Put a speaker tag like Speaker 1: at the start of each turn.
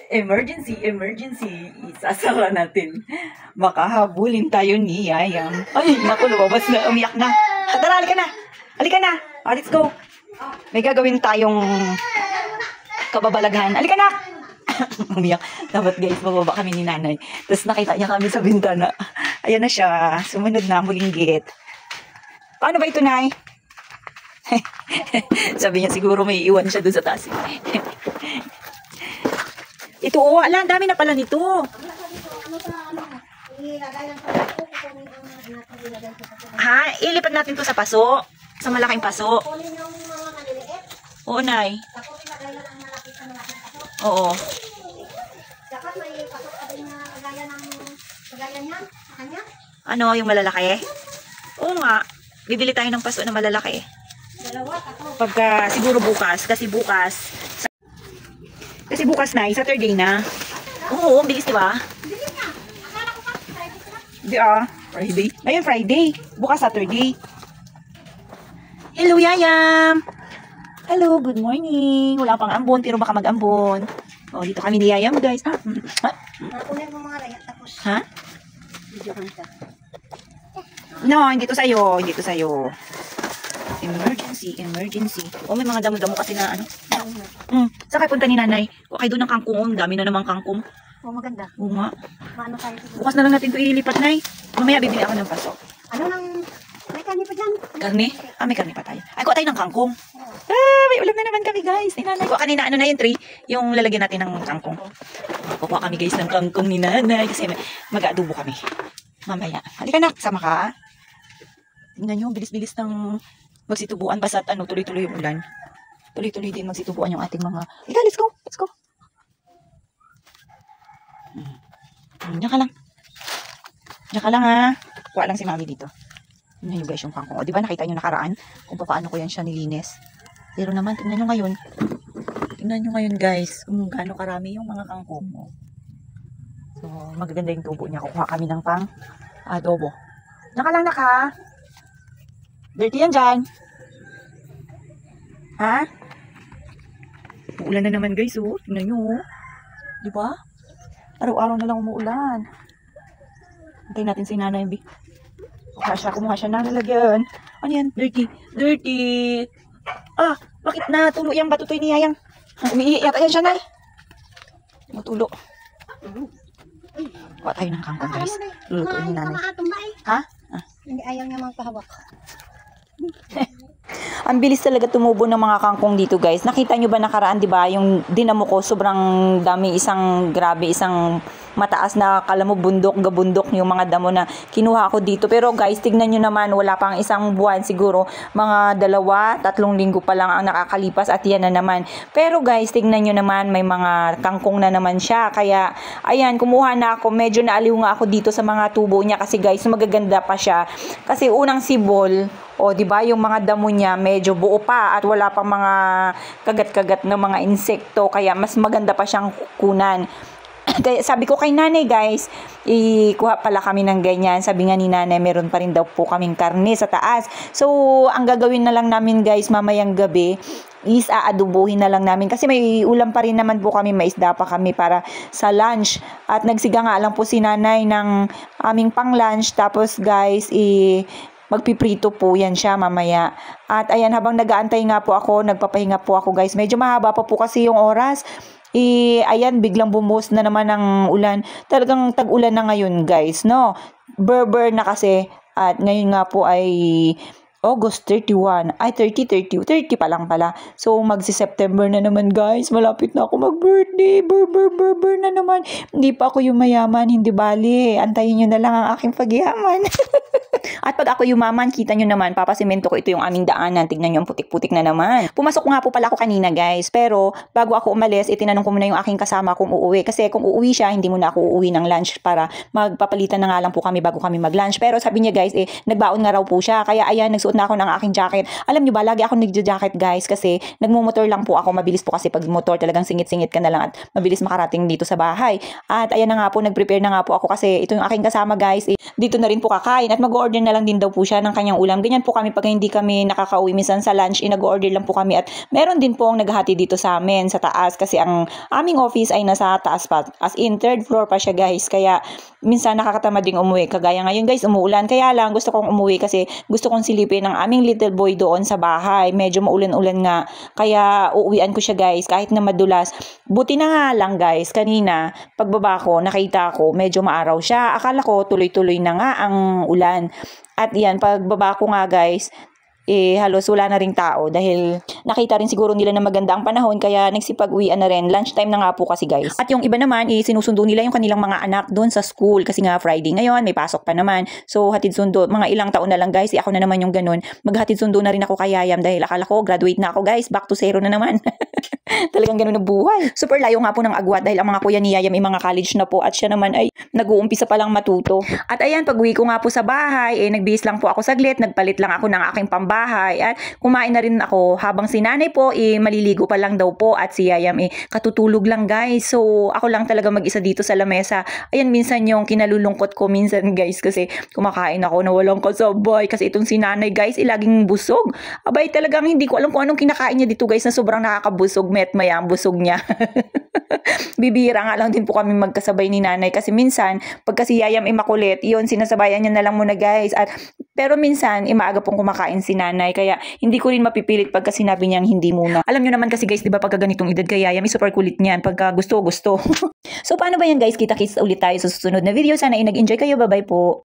Speaker 1: Emergency, emergency. Isasara natin. Makahabulin tayo ni Yayang. Ay, naku, lumabas na. Umiyak na. Tara, halika na. Halika na. Oh, let's go. May gagawin tayong kababalaghan. Halika na. Umiyak. Dapat guys, bababa kami ni nanay. Tapos nakita niya kami sa bintana. Ayan na siya. Sumunod na, mulinggit. Paano ba ito, Nay? Sabi niya siguro may iwan siya dun sa taas. Ito, oh, ala, dami na pala nito. Ha? Ilipat natin to sa paso? Sa malaking paso? Oo, Nay. Oo. Ano, yung malalaki? Oo nga. Bibili tayo ng paso na malalaki. Pagka siguro bukas, kasi bukas na, Saturday na. Oo, bilis diba? Di Friday. Ngayon Friday, bukas Saturday. Hello, Yayam! Hello, good morning. Wala pang ambon, pero baka mag-ambon. Oh, dito kami ni Yayam, guys.
Speaker 2: Nakunin mo mga raya, tapos.
Speaker 1: Ha?
Speaker 2: Video ka nito.
Speaker 1: No, hindi to sa'yo. Hindi to sa'yo. Emergency, emergency. Oh, may mga damo-damo kasi na ano. Saan kayo punta ni nanay? O kayo doon ng kangkong. Oh, dami na namang kangkong.
Speaker 2: Oh, maganda.
Speaker 1: Oo nga.
Speaker 2: Maano tayo?
Speaker 1: Bukas na lang natin ito ilipat, Nay. Mamaya bibili ako ng paso.
Speaker 2: Ano nang... May kani pa dyan.
Speaker 1: Karne? May karne pa tayo. Ay, kuha tayo ng kangkong. May ulam na naman kami, guys. Ni nanay. Kuha kanina, ano na yung tray? Yung lalagyan natin ng kangkong. Kuha kami, guys, ng kangkong ni nanay. Kasi mag-aadobo kami. Mamaya. Halika na. Sama ka. Tingnan nyo, bilis-bilis ng magsitubuan. Basta't ano, tuloy-tuloy yung ulan. Tuloy-tuloy din magsitubuan yung ating mga... Ika, let's go. Let's go. Diyan ka lang. Diyan ka lang, ha. Kuha lang si Mami dito. Tingnan nyo, guys, yung kangkong. O, diba nakita nyo nakaraan kung paano ko yan siya nilinis. Pero naman, tingnan nyo ngayon. Tingnan nyo ngayon, guys, kung gaano karami yung mga kangkong mo. So, magaganda yung tubo niya. Kukuha kami ng pang adobo. Diyan ka lang, naka. Dirty yan dyan. Ha? Uulan na naman, guys, oh. Tingnan nyo, oh. Diba? Araw-araw na lang umuulan. Hintayin natin si Nanay B. Kumuha siya ng lalagyan. Ano yan? Dirty. Dirty. Bakit na tulo yung batutoy ni Yayang? Umiiyak yata yan siya, Nay. Matulo. Kuha tayo ng kangkong, guys. Lulutuin ni Nanay. Ha?
Speaker 2: Hindi ayaw niya magpahawak.
Speaker 1: Ang bilis talaga tumubo ng mga kangkong dito, guys. Nakita nyo ba nakaraan, di ba? Yung dinamo ko, sobrang dami, grabe, isang mataas na kalamo gabundok yung mga damo na kinuha ko dito. Pero guys, tignan nyo naman, wala pang isang buwan siguro. Mga 2-3 linggo pa lang ang nakakalipas at yan na naman. Pero guys, tignan nyo naman, may mga kangkong na naman siya. Kaya, ayan, kumuha na ako. Medyo naaliw nga ako dito sa mga tubo niya kasi guys, magaganda pa siya. Kasi unang sibol, o, di ba, yung mga damo niya medyo buo pa at wala pang mga kagat-kagat na mga insekto, kaya mas maganda pa siyang kunan. Kaya sabi ko kay nanay, guys, ikuha pala kami ng ganyan. Sabi nga ni nanay, meron pa rin daw po kaming karne sa taas. So, ang gagawin na lang namin, guys, mamayang gabi is aadubuhin na lang namin kasi may ulam pa rin naman po kami, may isda pa kami para sa lunch. At nagsiga nga lang po si nanay ng aming pang lunch. Tapos, guys, magpiprito po yan siya mamaya. At ayan, habang nag-aantay nga po ako, nagpapahinga po ako, guys. Medyo mahaba pa po kasi yung oras. Ayan, biglang bumuhos na naman ng ulan. Talagang tag-ulan na ngayon, guys, no? Berber na kasi. At ngayon nga po ay August 31. Ay, 30 pa lang pala. So, magsi-September na naman, guys. Malapit na ako mag-birthday. Burr na naman. Hindi pa ako yung mayaman. Hindi bali. Antayin nyo na lang ang aking pagyaman. At pag ako yumaman, kita nyo naman, papasimento ko ito yung aming daanan. Tignan nyo, ang putik-putik na naman. Pumasok nga po pala ako kanina, guys. Pero, bago ako umalis, itinanong ko muna yung aking kasama kung uuwi. Kasi kung uuwi siya, hindi muna ako uuwi ng lunch para magpapalitan na nga lang po kami bago kami mag-lunch. Pero sabi niya, guys, nagbaon nga raw po siya. Kaya ayan, nagsuot na ako ng aking jacket. Alam nyo ba, lagi ako nagja-jacket, guys, kasi nagmumotor lang po ako. Mabilis po kasi pag motor, talagang singit-singit ka na lang at mabilis makarating dito sa bahay. At ayan na nga po, nag-prepare na nga po ako kasi ito yung aking kasama, guys. Dito na rin po kakain at mag-order na lang din daw po siya ng kanyang ulam. Ganyan po kami pag hindi kami nakakauwi. Minsan sa lunch, nag-order lang po kami at meron din po ang naghati dito sa amin sa taas kasi ang aming office ay nasa taas pa. As in, third floor pa siya guys. Kaya minsan nakakatamad ding umuwi. Kagaya ngayon guys, umuulan. Kaya lang gusto kong umuwi kasi gusto kong silipin ang aming little boy doon sa bahay. Medyo maulan-ulan nga. Kaya uuwian ko siya guys kahit na madulas. Buti na nga lang guys, kanina pagbaba ko, nakita ko medyo maaraw siya. Akala ko tuloy-tuloy na nga ang ulan. At yan, pagbaba ko nga guys, halos wala na ring tao dahil nakita rin siguro nila na maganda ang panahon kaya nagsipag-uwian na rin. Lunchtime na nga po kasi guys. At yung iba naman, sinusundo nila yung kanilang mga anak doon sa school kasi nga Friday ngayon, may pasok pa naman. So hatid sundo, mga ilang taon na lang guys, ako na naman yung ganun. Maghatid sundo na rin ako kay Yayam dahil akala ko graduate na ako guys, back to zero na naman. Talagang ganun ang buhay. Super layo nga po ng agwat dahil ang mga kuya ni Yayam ay mga college na po at siya naman ay nag-uumpisa pa lang matuto. At ayan, pag-uwi ko nga po sa bahay, nagbihis lang po ako saglit, nagpalit lang ako ng aking pambahay at kumain na rin ako habang si nanay po maliligo pa lang daw po at si Yayam katutulog lang guys. So ako lang talaga mag-isa dito sa lamesa. Ayan, minsan yung kinalulungkot ko minsan guys kasi kumakain ako na walang kasabay kasi itong si nanay guys laging busog. Abay talagang hindi ko alam kung anong kinakain niya dito guys na sobrang nakakabusog. Met maya ang busog niya. Bibihira nga lang din po kami magkasabay ni nanay kasi minsan pagka si Yayam makulit, yun sinasabayan niya na lang muna guys. At pero minsan maaga pong kumakain si nanay kaya hindi ko rin mapipilit pagka sinabi niyang hindi muna. Alam niyo naman kasi guys, 'di ba pagka ganitong edad kay Yayam super kulit niyan pagka gusto. So paano ba yan guys? Kita-kits ulit tayo sa susunod na video. Sana nag-enjoy kayo. Bye-bye po.